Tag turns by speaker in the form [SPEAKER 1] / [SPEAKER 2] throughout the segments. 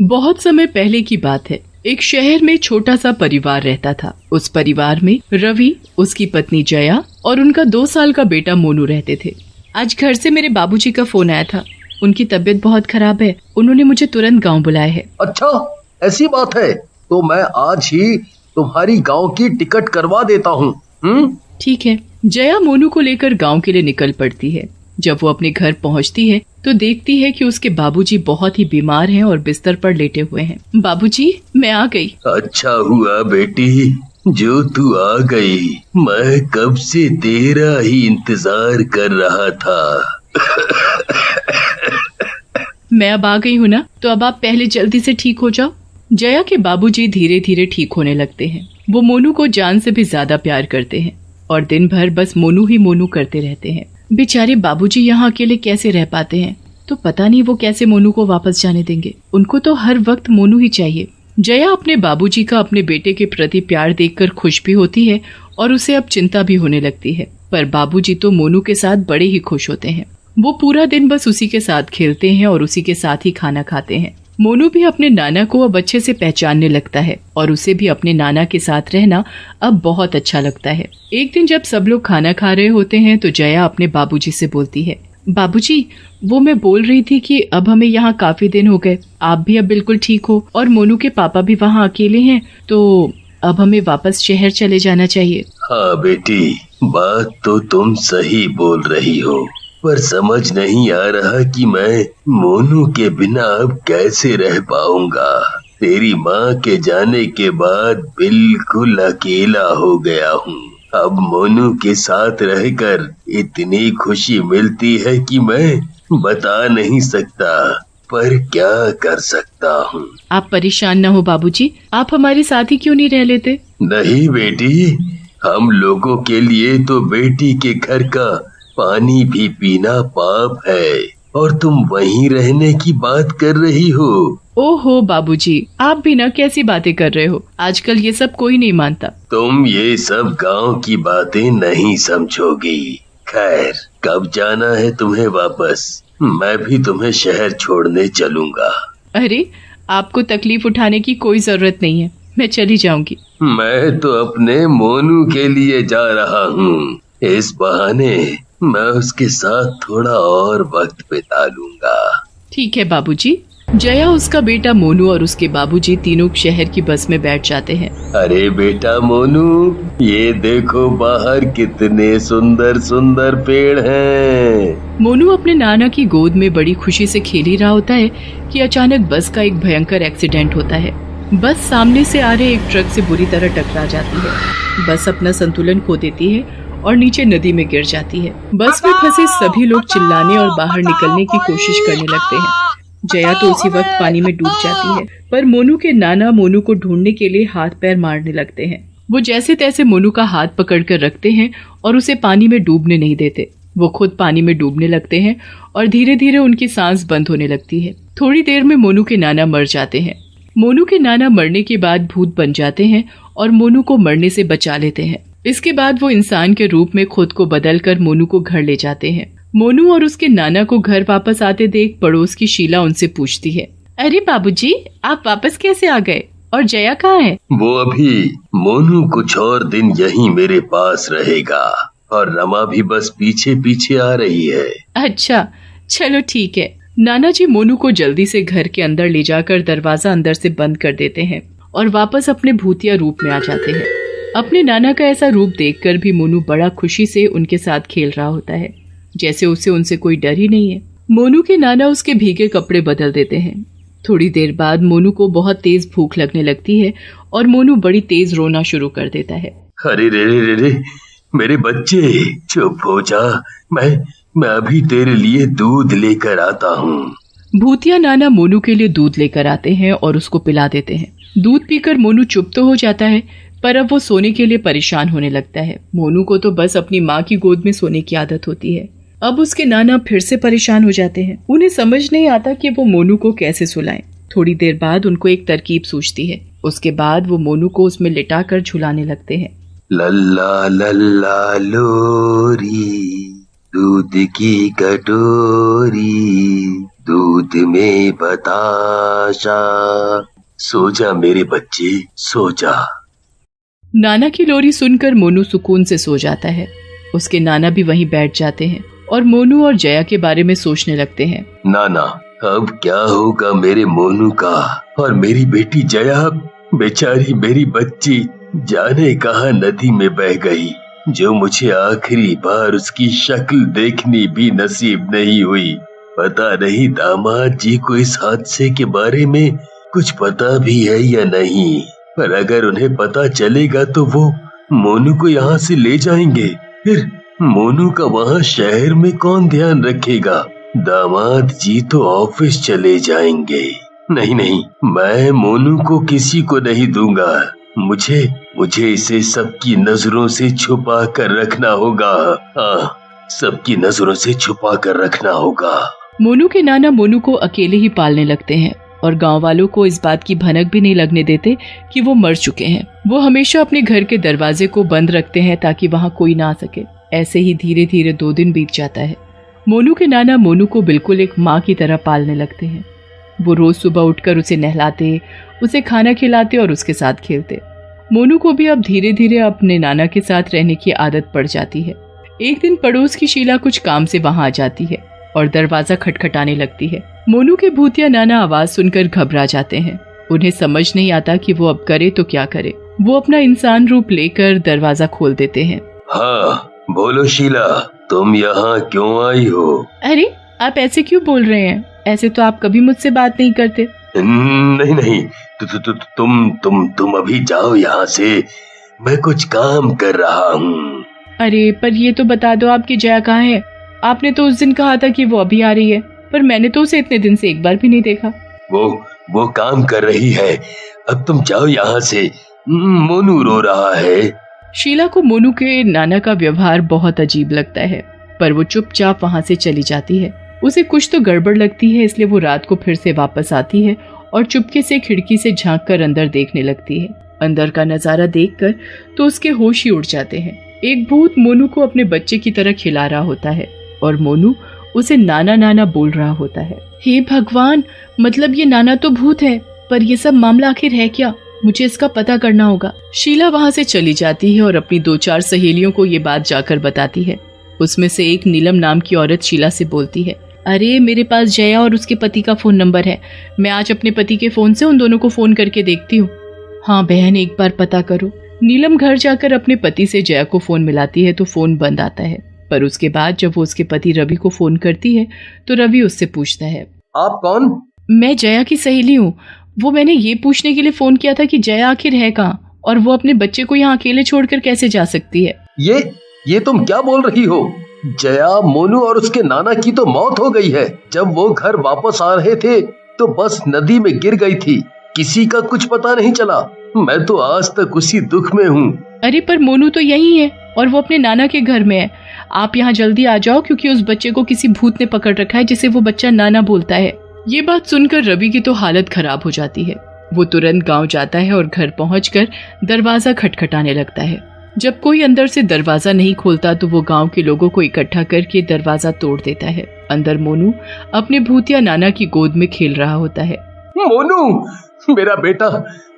[SPEAKER 1] बहुत समय पहले की बात है। एक शहर में छोटा सा परिवार रहता था। उस परिवार में रवि, उसकी पत्नी जया और उनका 2 साल का बेटा मोनू रहते थे। आज घर से मेरे बाबूजी का फोन आया था। उनकी तबीयत बहुत खराब है। उन्होंने मुझे तुरंत गांव बुलाया है।
[SPEAKER 2] अच्छा, ऐसी बात है तो मैं आज ही तुम्हारी गांव की टिकट करवा देता हूँ।
[SPEAKER 1] ठीक है। जया मोनू को लेकर गांव के लिए निकल पड़ती है। जब वो अपने घर पहुंचती है तो देखती है कि उसके बाबूजी बहुत ही बीमार हैं और बिस्तर पर लेटे हुए हैं। बाबूजी, मैं आ गई।
[SPEAKER 2] अच्छा हुआ बेटी जो तू आ गई। मैं कब से तेरा ही इंतजार कर रहा था।
[SPEAKER 1] मैं अब आ गई हूँ ना, तो अब आप पहले जल्दी से ठीक हो जाओ। जया के बाबूजी धीरे धीरे ठीक होने लगते हैं। वो मोनू को जान से भी ज्यादा प्यार करते हैं और दिन भर बस मोनू ही मोनू करते रहते हैं। बेचारे बाबूजी यहाँ अकेले कैसे रह पाते हैं, तो पता नहीं वो कैसे मोनू को वापस जाने देंगे। उनको तो हर वक्त मोनू ही चाहिए। जया अपने बाबूजी का अपने बेटे के प्रति प्यार देखकर खुश भी होती है और उसे अब चिंता भी होने लगती है। पर बाबूजी तो मोनू के साथ बड़े ही खुश होते हैं। वो पूरा दिन बस उसी के साथ खेलते हैं और उसी के साथ ही खाना खाते हैं। मोनू भी अपने नाना को अब अच्छे से पहचानने लगता है और उसे भी अपने नाना के साथ रहना अब बहुत अच्छा लगता है। एक दिन जब सब लोग खाना खा रहे होते हैं तो जया अपने बाबूजी से बोलती है, बाबूजी, वो मैं बोल रही थी कि अब हमें यहाँ काफी दिन हो गए, आप भी अब बिल्कुल ठीक हो और मोनू के पापा भी वहाँ अकेले हैं, तो अब हमें वापस शहर चले जाना चाहिए।
[SPEAKER 2] हाँ बेटी, बात तो तुम सही बोल रही हो, पर समझ नहीं आ रहा कि मैं मोनू के बिना अब कैसे रह पाऊंगा। तेरी माँ के जाने के बाद बिल्कुल अकेला हो गया हूँ। अब मोनू के साथ रहकर इतनी खुशी मिलती है कि मैं बता नहीं सकता, पर क्या कर सकता हूँ।
[SPEAKER 1] आप परेशान न हो बाबूजी, आप हमारे साथ ही क्यों नहीं रह लेते?
[SPEAKER 2] नहीं बेटी, हम लोगों के लिए तो बेटी के घर का पानी भी पीना पाप है और तुम वहीं रहने की बात कर रही हो।
[SPEAKER 1] ओहो बाबूजी, आप भी ना कैसी बातें कर रहे हो। आजकल ये सब कोई नहीं मानता।
[SPEAKER 2] तुम ये सब गांव की बातें नहीं समझोगी। खैर, कब जाना है तुम्हें वापस? मैं भी तुम्हें शहर छोड़ने चलूंगा।
[SPEAKER 1] अरे, आपको तकलीफ उठाने की कोई जरूरत नहीं है, मैं चली जाऊंगी।
[SPEAKER 2] मैं तो अपने मोनू के लिए जा रहा हूँ। इस बहाने मैं उसके साथ थोड़ा और वक्त बिता लूंगा।
[SPEAKER 1] ठीक है बाबूजी। जया, उसका बेटा मोनू और उसके बाबूजी तीनों शहर की बस में बैठ जाते हैं।
[SPEAKER 2] अरे बेटा मोनू, ये देखो बाहर कितने सुंदर सुंदर पेड़ हैं।
[SPEAKER 1] मोनू अपने नाना की गोद में बड़ी खुशी से खेल ही रहा होता है कि अचानक बस का एक भयंकर एक्सीडेंट होता है। बस सामने से आ रहे एक ट्रक से बुरी तरह टकरा जाती है। बस अपना संतुलन खो देती है और नीचे नदी में गिर जाती है। बस में फंसे सभी लोग चिल्लाने और बाहर निकलने की कोशिश करने लगते हैं। जया तो उसी वक्त पानी में डूब जाती है, पर मोनू के नाना मोनू को ढूंढने के लिए हाथ पैर मारने लगते हैं। वो जैसे तैसे मोनू का हाथ पकड़कर रखते हैं और उसे पानी में डूबने नहीं देते। वो खुद पानी में डूबने लगते हैं और धीरे धीरे उनकी सांस बंद होने लगती है। थोड़ी देर में मोनू के नाना मर जाते हैं। मोनू के नाना मरने के बाद भूत बन जाते हैं और मोनू को मरने से बचा लेते हैं। इसके बाद वो इंसान के रूप में खुद को बदलकर मोनू को घर ले जाते हैं। मोनू और उसके नाना को घर वापस आते देख पड़ोस की शीला उनसे पूछती है, अरे बाबूजी, आप वापस कैसे आ गए और जया कहाँ है?
[SPEAKER 2] वो अभी मोनू कुछ और दिन यहीं मेरे पास रहेगा और रमा भी बस पीछे पीछे आ रही है।
[SPEAKER 1] अच्छा, चलो ठीक है। नाना जी मोनू को जल्दी से घर के अंदर ले जाकर दरवाजा अंदर से बंद कर देते हैं और वापस अपने भूतिया रूप में आ जाते हैं। अपने नाना का ऐसा रूप देखकर भी मोनू बड़ा खुशी से उनके साथ खेल रहा होता है, जैसे उसे उनसे कोई डर ही नहीं है। मोनू के नाना उसके भीगे कपड़े बदल देते हैं। थोड़ी देर बाद मोनू को बहुत तेज भूख लगने लगती है और मोनू बड़ी तेज रोना शुरू कर देता है।
[SPEAKER 2] अरे रे रे रे, मेरे बच्चे, चुप हो जा। मैं अभी तेरे लिए दूध लेकर आता हूँ।
[SPEAKER 1] भूतिया नाना मोनू के लिए दूध लेकर आते हैं और उसको पिला देते हैं। दूध पीकर मोनू चुप तो हो जाता है, पर अब वो सोने के लिए परेशान होने लगता है। मोनू को तो बस अपनी माँ की गोद में सोने की आदत होती है। अब उसके नाना फिर से परेशान हो जाते हैं। उन्हें समझ नहीं आता कि वो मोनू को कैसे सुलाएं। थोड़ी देर बाद उनको एक तरकीब सूझती है। उसके बाद वो मोनू को उसमें लिटाकर झुलाने लगते हैं।
[SPEAKER 2] लल्ला लल्ला लोरी, दूध की कटोरी, दूध में बताशा। सो जा मेरे बच्चे, सो जा।
[SPEAKER 1] नाना की लोरी सुनकर मोनू सुकून से सो जाता है। उसके नाना भी वहीं बैठ जाते हैं और मोनू और जया के बारे में सोचने लगते हैं।
[SPEAKER 2] नाना, अब क्या होगा मेरे मोनू का? और मेरी बेटी जया, बेचारी मेरी बच्ची, जाने कहाँ नदी में बह गई, जो मुझे आखिरी बार उसकी शक्ल देखनी भी नसीब नहीं हुई। पता नहीं दामाद जी को इस हादसे के बारे में कुछ पता भी है या नहीं, पर अगर उन्हें पता चलेगा तो वो मोनू को यहाँ से ले जाएंगे। फिर मोनू का वहाँ शहर में कौन ध्यान रखेगा? दामाद जी तो ऑफिस चले जाएंगे। नहीं नहीं, मैं मोनू को किसी को नहीं दूंगा। मुझे इसे सबकी नजरों से छुपा कर रखना होगा। हाँ, सबकी नजरों से छुपा कर रखना होगा।
[SPEAKER 1] मोनू के नाना मोनू को अकेले ही पालने लगते हैं और गांव वालों को इस बात की भनक भी नहीं लगने देते कि वो मर चुके हैं। वो हमेशा अपने घर के दरवाजे को बंद रखते हैं ताकि वहाँ कोई ना आ सके। ऐसे ही धीरे धीरे 2 दिन बीत जाता है। मोनू के नाना मोनू को बिल्कुल एक माँ की तरह पालने लगते हैं। वो रोज सुबह उठकर उसे नहलाते, उसे खाना खिलाते और उसके साथ खेलते। मोनू को भी अब धीरे धीरे अपने नाना के साथ रहने की आदत पड़ जाती है। एक दिन पड़ोस की शीला कुछ काम से वहां आ जाती है और दरवाजा खटखटाने लगती है। मोनू के भूतिया नाना आवाज सुनकर घबरा जाते हैं। उन्हें समझ नहीं आता कि वो अब करे तो क्या करे। वो अपना इंसान रूप लेकर दरवाजा खोल देते हैं।
[SPEAKER 2] हाँ, बोलो शीला, तुम यहाँ क्यों आई हो?
[SPEAKER 1] अरे, आप ऐसे क्यों बोल रहे हैं? ऐसे तो आप कभी मुझसे बात नहीं करते।
[SPEAKER 2] नहीं, तुम अभी जाओ यहाँ से, मैं कुछ काम कर रहा हूँ।
[SPEAKER 1] अरे, पर ये तो बता दो आपकी जया कहाँ है? आपने तो उस दिन कहा था कि वो अभी आ रही है, पर मैंने तो उसे इतने दिन से एक बार भी नहीं देखा।
[SPEAKER 2] वो काम कर रही है। अब तुम जाओ यहाँ से, मोनू रो रहा है।
[SPEAKER 1] शीला को मोनू के नाना का व्यवहार बहुत अजीब लगता है, पर वो चुपचाप वहाँ से चली जाती है। उसे कुछ तो गड़बड़ लगती है, इसलिए वो रात को फिर से वापस आती है और चुपके से खिड़की से झांककर अंदर देखने लगती है। अंदर का नजारा देखकर तो उसके होश ही उड़ जाते हैं। एक भूत मोनू को अपने बच्चे की तरह खिला रहा होता है और मोनू उसे नाना नाना बोल रहा होता है। हे भगवान, मतलब ये नाना तो भूत है, पर ये सब मामला आखिर है क्या? मुझे इसका पता करना होगा। शीला वहाँ से चली जाती है और अपनी 2-4 सहेलियों को ये बात जाकर बताती है। उसमें से एक नीलम नाम की औरत शीला से बोलती है, अरे मेरे पास जया और उसके पति का फोन नंबर है, मैं आज अपने पति के फोन से उन दोनों को फोन करके देखती हूँ। हाँ बहन, एक बार पता करो। नीलम घर जाकर अपने पति से जया को फोन मिलाती है तो फोन बंद आता है, पर उसके बाद जब वो उसके पति रवि को फोन करती है तो रवि उससे पूछता है, आप कौन? मैं जया की सहेली हूँ। वो मैंने ये पूछने के लिए फोन किया था कि जया आखिर है कहाँ और वो अपने बच्चे को यहाँ अकेले छोड़कर कैसे जा सकती है।
[SPEAKER 3] ये तुम क्या बोल रही हो? जया, मोनू और उसके नाना की तो मौत हो गई है। जब वो घर वापस आ रहे थे तो बस नदी में गिर गई थी, किसी का कुछ पता नहीं चला। मैं तो आज तक उसी दुख में हूँ।
[SPEAKER 1] अरे पर मोनू तो यही है और वो अपने नाना के घर में है। आप यहाँ जल्दी आ जाओ क्योंकि उस बच्चे को किसी भूत ने पकड़ रखा है जिसे वो बच्चा नाना बोलता है। ये बात सुनकर रवि की तो हालत खराब हो जाती है। वो तुरंत गांव जाता है और घर पहुंचकर दरवाजा खटखटाने लगता है। जब कोई अंदर से दरवाजा नहीं खोलता तो वो गांव के लोगों को इकट्ठा करके दरवाजा तोड़ देता है। अंदर मोनू अपने भूतिया नाना की गोद में खेल रहा होता है।
[SPEAKER 3] मोनू, मेरा बेटा,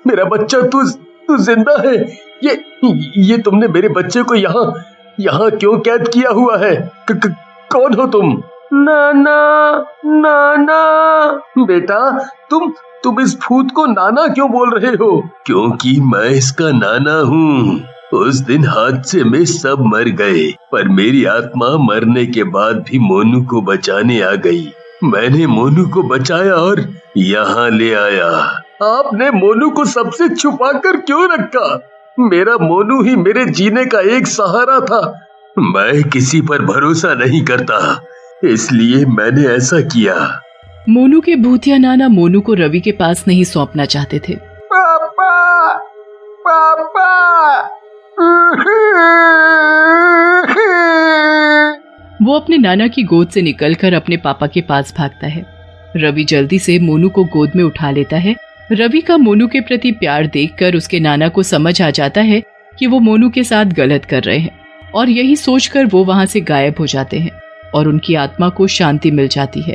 [SPEAKER 3] मेरा बच्चा, तू जिंदा है? ये तुमने मेरे बच्चे को यहाँ क्यों कैद किया हुआ है? कौन हो तुम? नाना बेटा, तुम इस भूत को नाना क्यों बोल रहे हो?
[SPEAKER 2] क्योंकि मैं इसका नाना हूँ। उस दिन हादसे में सब मर गए, पर मेरी आत्मा मरने के बाद भी मोनू को बचाने आ गई। मैंने मोनू को बचाया और यहाँ ले आया।
[SPEAKER 3] आपने मोनू को सबसे छुपा कर क्यों रखा? मेरा मोनू ही मेरे जीने का एक सहारा था।
[SPEAKER 2] मैं किसी पर भरोसा नहीं करता, इसलिए मैंने ऐसा किया।
[SPEAKER 1] मोनू के भूतिया नाना मोनू को रवि के पास नहीं सौंपना चाहते थे।
[SPEAKER 3] पापा, पापा।
[SPEAKER 1] वो अपने नाना की गोद से निकलकर अपने पापा के पास भागता है। रवि जल्दी से मोनू को गोद में उठा लेता है। रवि का मोनू के प्रति प्यार देखकर उसके नाना को समझ आ जाता है कि वो मोनू के साथ गलत कर रहे हैं और यही सोचकर वो वहां से गायब हो जाते हैं और उनकी आत्मा को शांति मिल जाती है।